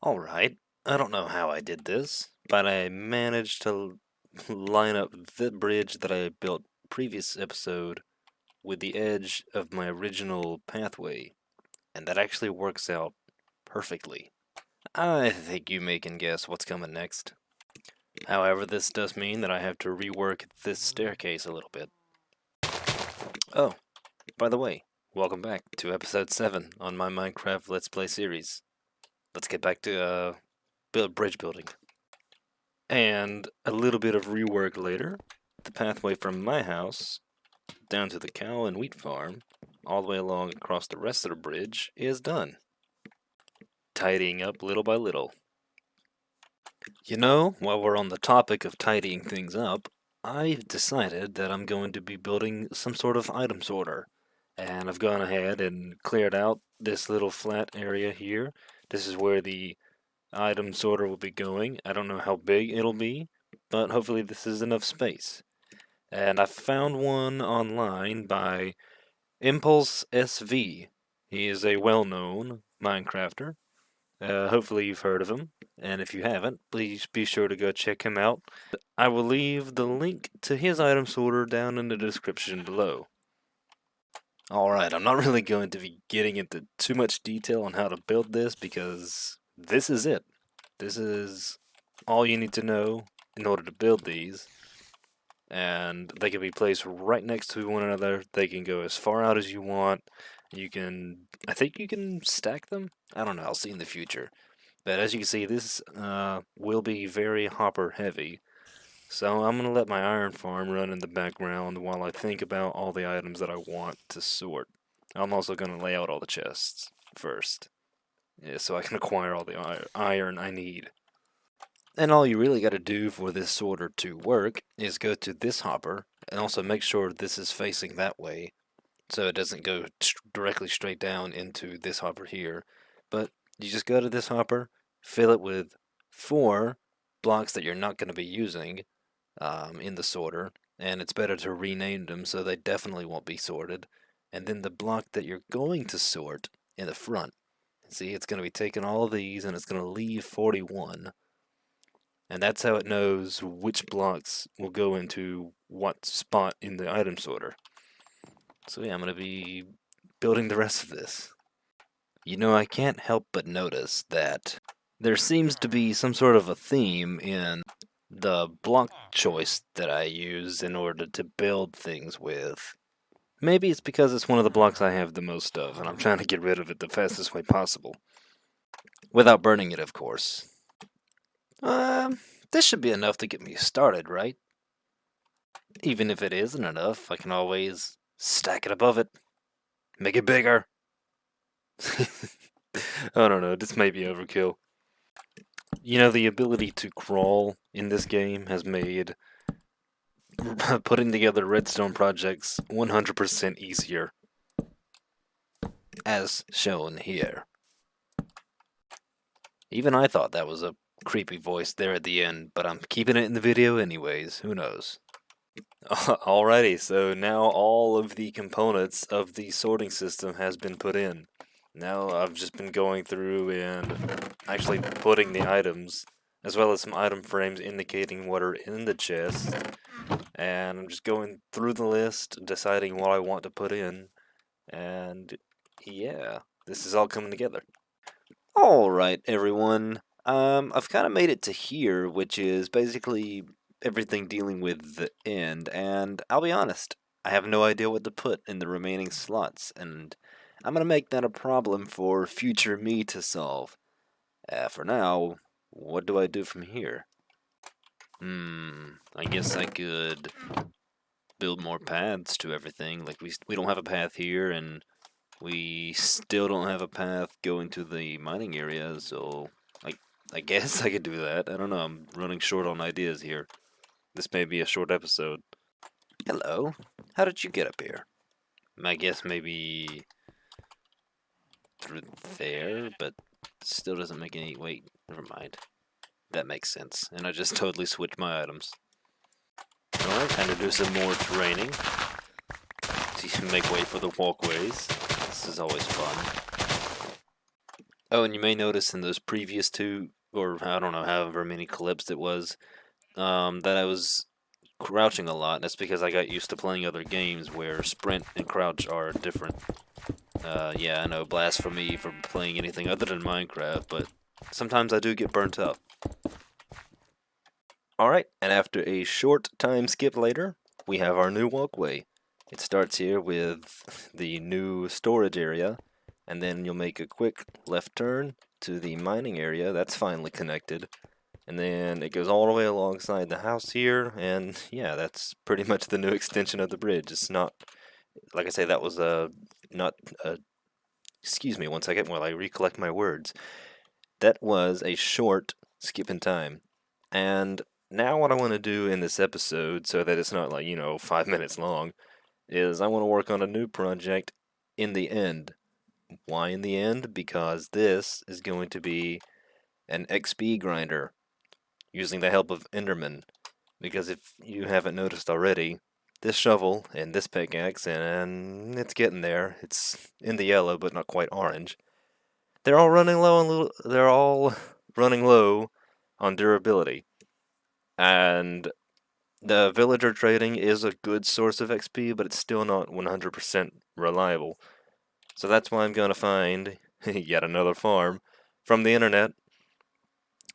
Alright, I don't know how I did this, but I managed to line up the bridge that I built previous episode with the edge of my original pathway, and that actually works out perfectly. I think you may can guess what's coming next. However, this does mean that I have to rework this staircase a little bit. Oh, by the way, welcome back to episode 7 on my Minecraft Let's Play series. Let's get back to bridge building. And a little bit of rework later, the pathway from my house down to the cow and wheat farm, all the way along across the rest of the bridge, is done. Tidying up little by little. You know, while we're on the topic of tidying things up, I've decided that I'm going to be building some sort of item sorter. And I've gone ahead and cleared out this little flat area here. This is where the item sorter will be going. I don't know how big it'll be, but hopefully this is enough space. And I found one online by Impulse SV. He is a well-known Minecrafter. Hopefully you've heard of him, and if you haven't, please be sure to go check him out. I will leave the link to his item sorter down in the description below. Alright, I'm not really going to be getting into too much detail on how to build this because this is it. This is all you need to know in order to build these. And they can be placed right next to one another. They can go as far out as you want. I think you can stack them? I don't know, I'll see in the future. But as you can see, this will be very hopper heavy. So I'm going to let my iron farm run in the background while I think about all the items that I want to sort. I'm also going to lay out all the chests first, so I can acquire all the iron I need. And all you really got to do for this sorter to work is go to this hopper and also make sure this is facing that way so it doesn't go directly straight down into this hopper here. But you just go to this hopper, fill it with 4 blocks that you're not going to be using in the sorter, and it's better to rename them so they definitely won't be sorted. And then the block that you're going to sort in the front, see, it's going to be taking all of these and it's going to leave 41. And that's how it knows which blocks will go into what spot in the item sorter. So yeah, I'm going to be building the rest of this. You know, I can't help but notice that there seems to be some sort of a theme in the block choice that I use in order to build things with. Maybe it's because it's one of the blocks I have the most of, and I'm trying to get rid of it the fastest way possible. Without burning it, of course. This should be enough to get me started, right? Even if it isn't enough, I can always stack it above it. Make it bigger. I don't know, this may be overkill. You know, the ability to crawl in this game has made putting together redstone projects 100% easier. As shown here. Even I thought that was a creepy voice there at the end, but I'm keeping it in the video anyways, who knows. Alrighty, so now all of the components of the sorting system has been put in. Now I've just been going through and actually putting the items, as well as some item frames indicating what are in the chest. And I'm just going through the list, deciding what I want to put in. And yeah, this is all coming together. Alright, everyone. I've kind of made it to here, which is basically everything dealing with the end. And I'll be honest, I have no idea what to put in the remaining slots. And I'm going to make that a problem for future me to solve. For now, what do I do from here? I guess I could build more paths to everything. Like, we don't have a path here, and we still don't have a path going to the mining area, so I guess I could do that. I don't know, I'm running short on ideas here. This may be a short episode. Hello, how did you get up here? I guess maybe through there, but still doesn't make any... Wait, never mind. That makes sense, and I just totally switched my items. Alright, time to do some more training to make way for the walkways. This is always fun. Oh, and you may notice in those previous two, or I don't know, however many clips it was, that I was crouching a lot. That's because I got used to playing other games where sprint and crouch are different. Yeah, I know, blasphemy for playing anything other than Minecraft, but sometimes I do get burnt out. Alright, and after a short time skip later, we have our new walkway. It starts here with the new storage area, and then you'll make a quick left turn to the mining area. That's finally connected. And then it goes all the way alongside the house here, and yeah, that's pretty much the new extension of the bridge. It's not, like I say, that was not excuse me one second while I recollect my words. That was a short skip in time. And now what I want to do in this episode, so that it's not like, 5 minutes long, is I want to work on a new project in the end. Why in the end? Because this is going to be an XP grinder using the help of enderman. Because if you haven't noticed already, this shovel and this pickaxe, and it's getting there. It's in the yellow, but not quite orange. They're all running low on they're all running low on durability, and the villager trading is a good source of XP, but it's still not 100% reliable. So that's why I'm gonna find yet another farm from the internet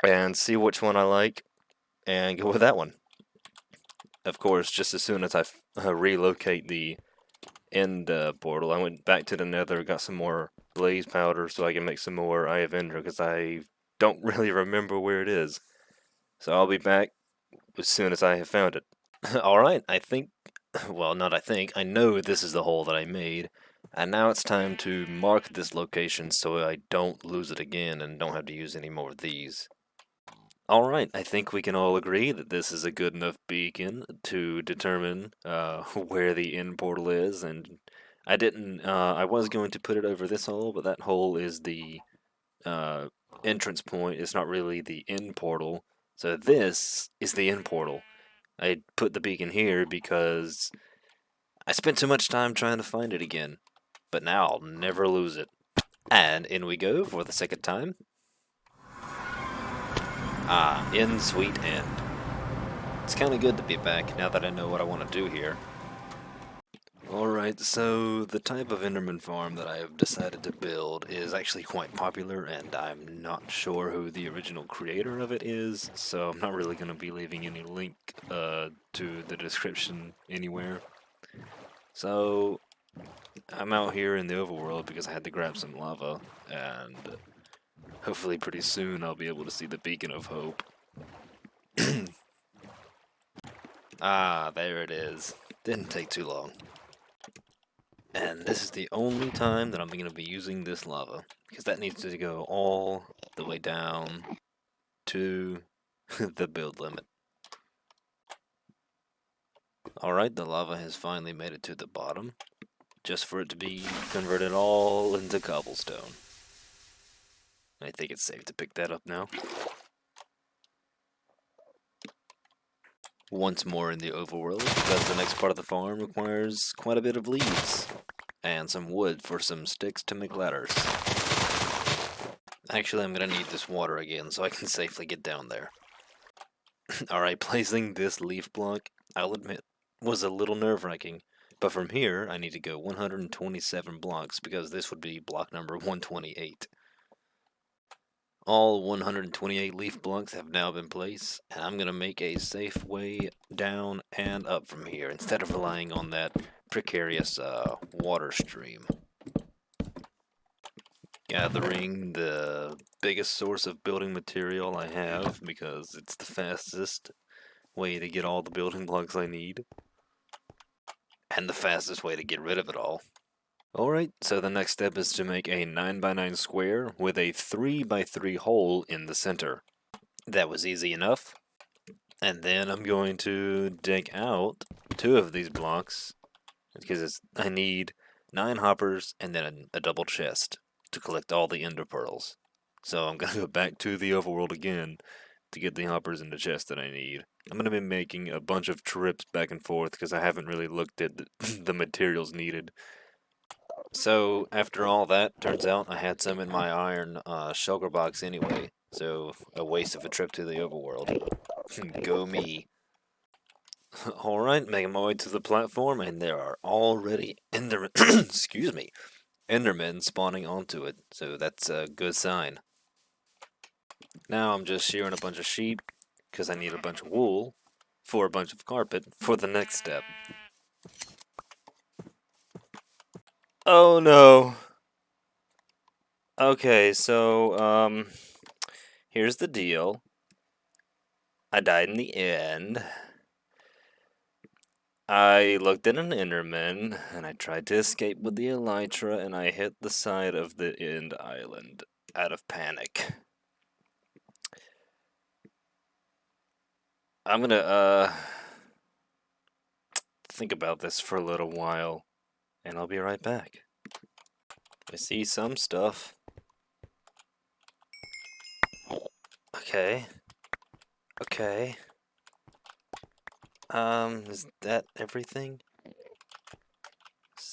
and see which one I like and go with that one. Of course, just as soon as I relocate the end portal, I went back to the nether, got some more blaze powder so I can make some more Eye of Ender, because I don't really remember where it is. So I'll be back as soon as I have found it. Alright, I think, well, not I think, I know this is the hole that I made, and now it's time to mark this location so I don't lose it again and don't have to use any more of these. Alright, I think we can all agree that this is a good enough beacon to determine where the end portal is, and I was going to put it over this hole, but that hole is the entrance point. It's not really the end portal, so this is the end portal. I put the beacon here because I spent too much time trying to find it again, but now I'll never lose it. And in we go for the second time. Ah, in sweet end. It's kind of good to be back now that I know what I want to do here. Alright, so the type of enderman farm that I have decided to build is actually quite popular, and I'm not sure who the original creator of it is, so I'm not really going to be leaving any link to the description anywhere. So, I'm out here in the overworld because I had to grab some lava, and hopefully pretty soon I'll be able to see the beacon of hope. Ah, there it is. Didn't take too long. And this is the only time that I'm going to be using this lava, because that needs to go all the way down to the build limit. Alright, the lava has finally made it to the bottom, just for it to be converted all into cobblestone. I think it's safe to pick that up now. Once more in the overworld, because the next part of the farm requires quite a bit of leaves, and some wood for some sticks to make ladders. Actually, I'm gonna need this water again so I can safely get down there. Alright, placing this leaf block, I'll admit, was a little nerve-wracking, but from here I need to go 127 blocks because this would be block number 128. All 128 leaf blocks have now been placed, and I'm going to make a safe way down and up from here instead of relying on that precarious water stream. Gathering the biggest source of building material I have because it's the fastest way to get all the building blocks I need, and the fastest way to get rid of it all. Alright, so the next step is to make a 9x9 square with a 3x3 hole in the center. That was easy enough. And then I'm going to dig out 2 of these blocks, because I need 9 hoppers and then a double chest to collect all the ender pearls. So I'm going to go back to the overworld again to get the hoppers and the chest that I need. I'm going to be making a bunch of trips back and forth because I haven't really looked at the materials needed. So, after all that, turns out I had some in my iron shulker box anyway, so a waste of a trip to the overworld. Go me. Alright, making my way to the platform, and there are already excuse me, endermen spawning onto it, so that's a good sign. Now I'm just shearing a bunch of sheep, because I need a bunch of wool for a bunch of carpet for the next step. Oh no! Okay, so, here's the deal. I died in the end. I looked at an enderman, and I tried to escape with the elytra, and I hit the side of the end island out of panic. I'm gonna, think about this for a little while, and I'll be right back. I see some stuff. Okay. Okay. Is that everything?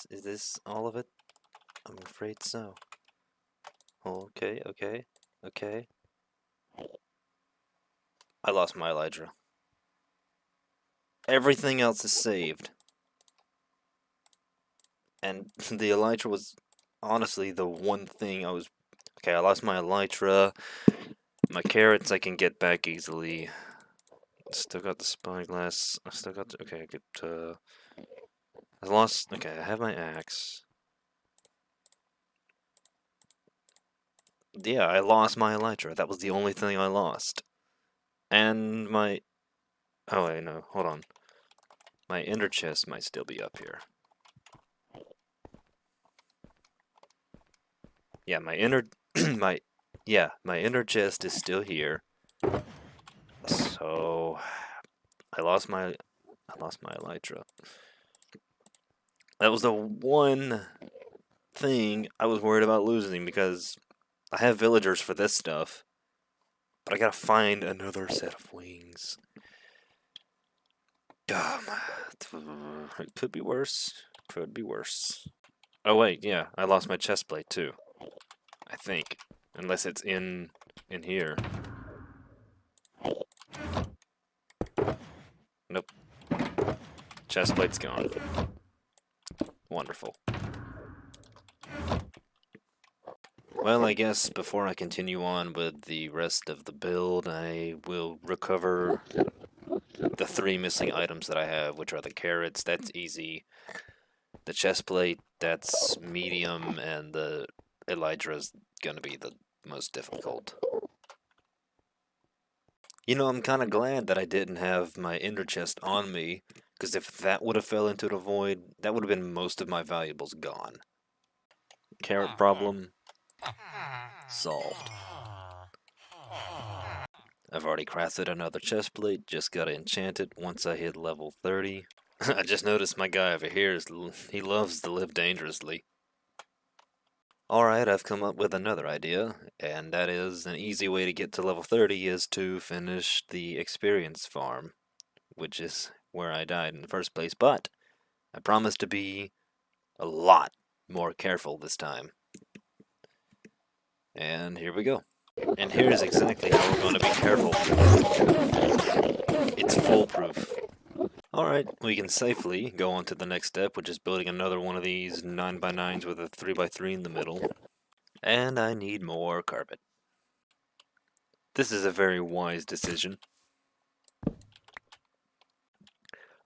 Is this all of it? I'm afraid so. Okay, okay, okay. I lost my elytra. Everything else is saved. And the elytra was honestly the one thing I was... Okay, I lost my elytra. My carrots I can get back easily. Still got the spyglass. I still got... Okay, I get... I lost... Okay, I have my axe. Yeah, I lost my elytra. That was the only thing I lost. And my... Oh, wait, no. Hold on. My ender chest might still be up here. Yeah, my inner... my inner chest is still here. So... I lost my elytra. That was the one thing I was worried about losing, because I have villagers for this stuff, but I gotta find another set of wings. It could be worse. Could be worse. Oh wait, yeah, I lost my chest plate too. I think, unless it's in here. Nope. Chest plate's gone. Wonderful. Well, I guess before I continue on with the rest of the build, I will recover the 3 missing items that I have, which are the carrots, that's easy. The chest plate, that's medium, and the elytra is gonna be the most difficult. You know, I'm kinda glad that I didn't have my ender chest on me, because if that would have fell into the void, that would have been most of my valuables gone. Carrot problem solved. I've already crafted another chest plate, just gotta enchant it once I hit level 30. I just noticed my guy over here, he loves to live dangerously. Alright, I've come up with another idea, and that is an easy way to get to level 30 is to finish the experience farm, which is where I died in the first place, but I promise to be a lot more careful this time. And here we go. And here's exactly how we're going to be careful. It's foolproof. Alright, we can safely go on to the next step, which is building another one of these 9x9s with a 3x3 in the middle. And I need more carpet. This is a very wise decision.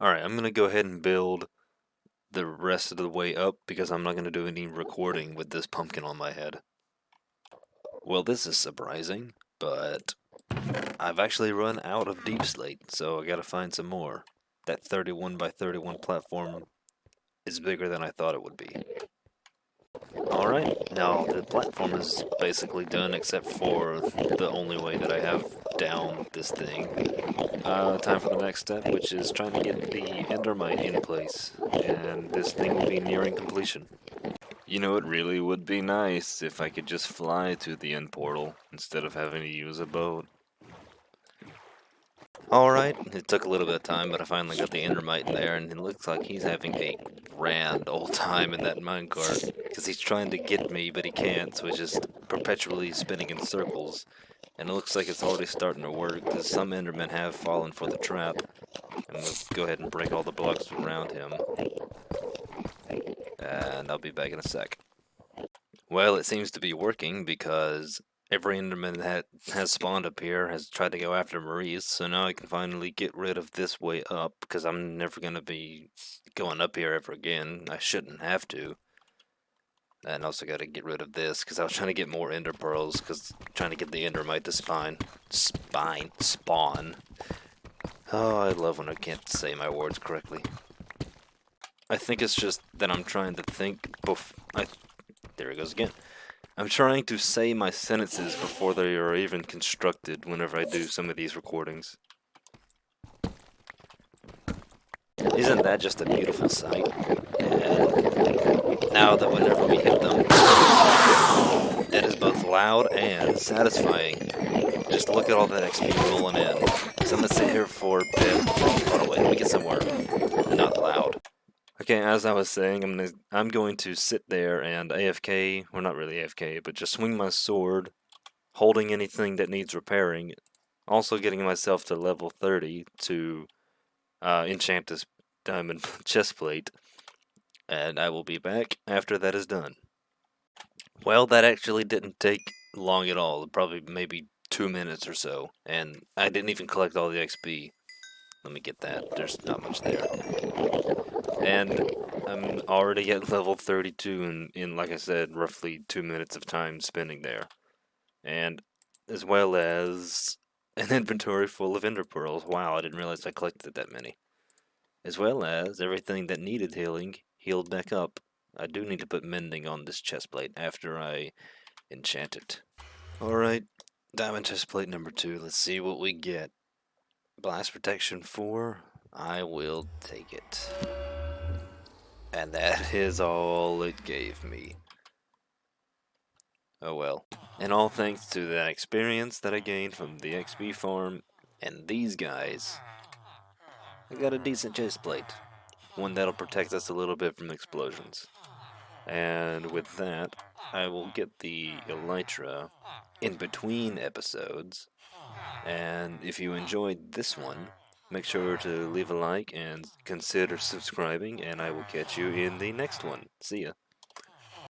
Alright, I'm going to go ahead and build the rest of the way up, because I'm not going to do any recording with this pumpkin on my head. Well, this is surprising, but I've actually run out of deep slate, so I gotta find some more. That 31x31 platform is bigger than I thought it would be. Alright, now the platform is basically done except for the only way that I have down this thing. Time for the next step, which is trying to get the endermite in place, and this thing will be nearing completion. You know, it really would be nice if I could just fly to the end portal instead of having to use a boat. Alright, it took a little bit of time, but I finally got the endermite in there, and it looks like he's having a grand old time in that minecart. Because he's trying to get me, but he can't, so he's just perpetually spinning in circles. And it looks like it's already starting to work, because some endermen have fallen for the trap. I'm going to go ahead and break all the blocks around him. And I'll be back in a sec. Well, it seems to be working because every Enderman that has spawned up here has tried to go after Maurice, so now I can finally get rid of this way up because I'm never going to be going up here ever again. I shouldn't have to. And also got to get rid of this because I was trying to get more Ender Pearls because trying to get the Endermite to spawn. Oh, I love when I can't say my words correctly. I think it's just that I'm trying to think there it goes again. I'm trying to say my sentences before they are even constructed whenever I do some of these recordings. Isn't that just a beautiful sight? And now that whenever we hit them, it is both loud and satisfying. Just look at all that XP rolling in. So I'm gonna sit here for a bit. Oh wait, let me get somewhere not loud. Okay, as I was saying, I'm going to sit there and AFK, well not really AFK, but just swing my sword, holding anything that needs repairing, also getting myself to level 30 to enchant this diamond chestplate, and I will be back after that is done. Well, that actually didn't take long at all, probably maybe 2 minutes or so, and I didn't even collect all the XP. Let me get that, there's not much there. And I'm already at level 32 in like I said, roughly 2 minutes of time spending there. And as well as an inventory full of ender pearls. Wow, I didn't realize I collected that many. As well as everything that needed healing healed back up. I do need to put mending on this chestplate after I enchant it. Alright, diamond chestplate number 2. Let's see what we get. Blast protection 4. I will take it. And that is all it gave me. Oh well. And all thanks to that experience that I gained from the XP farm and these guys, I got a decent chest plate. One that'll protect us a little bit from explosions. And with that, I will get the elytra in between episodes. And if you enjoyed this one, make sure to leave a like and consider subscribing, and I will catch you in the next one. See ya.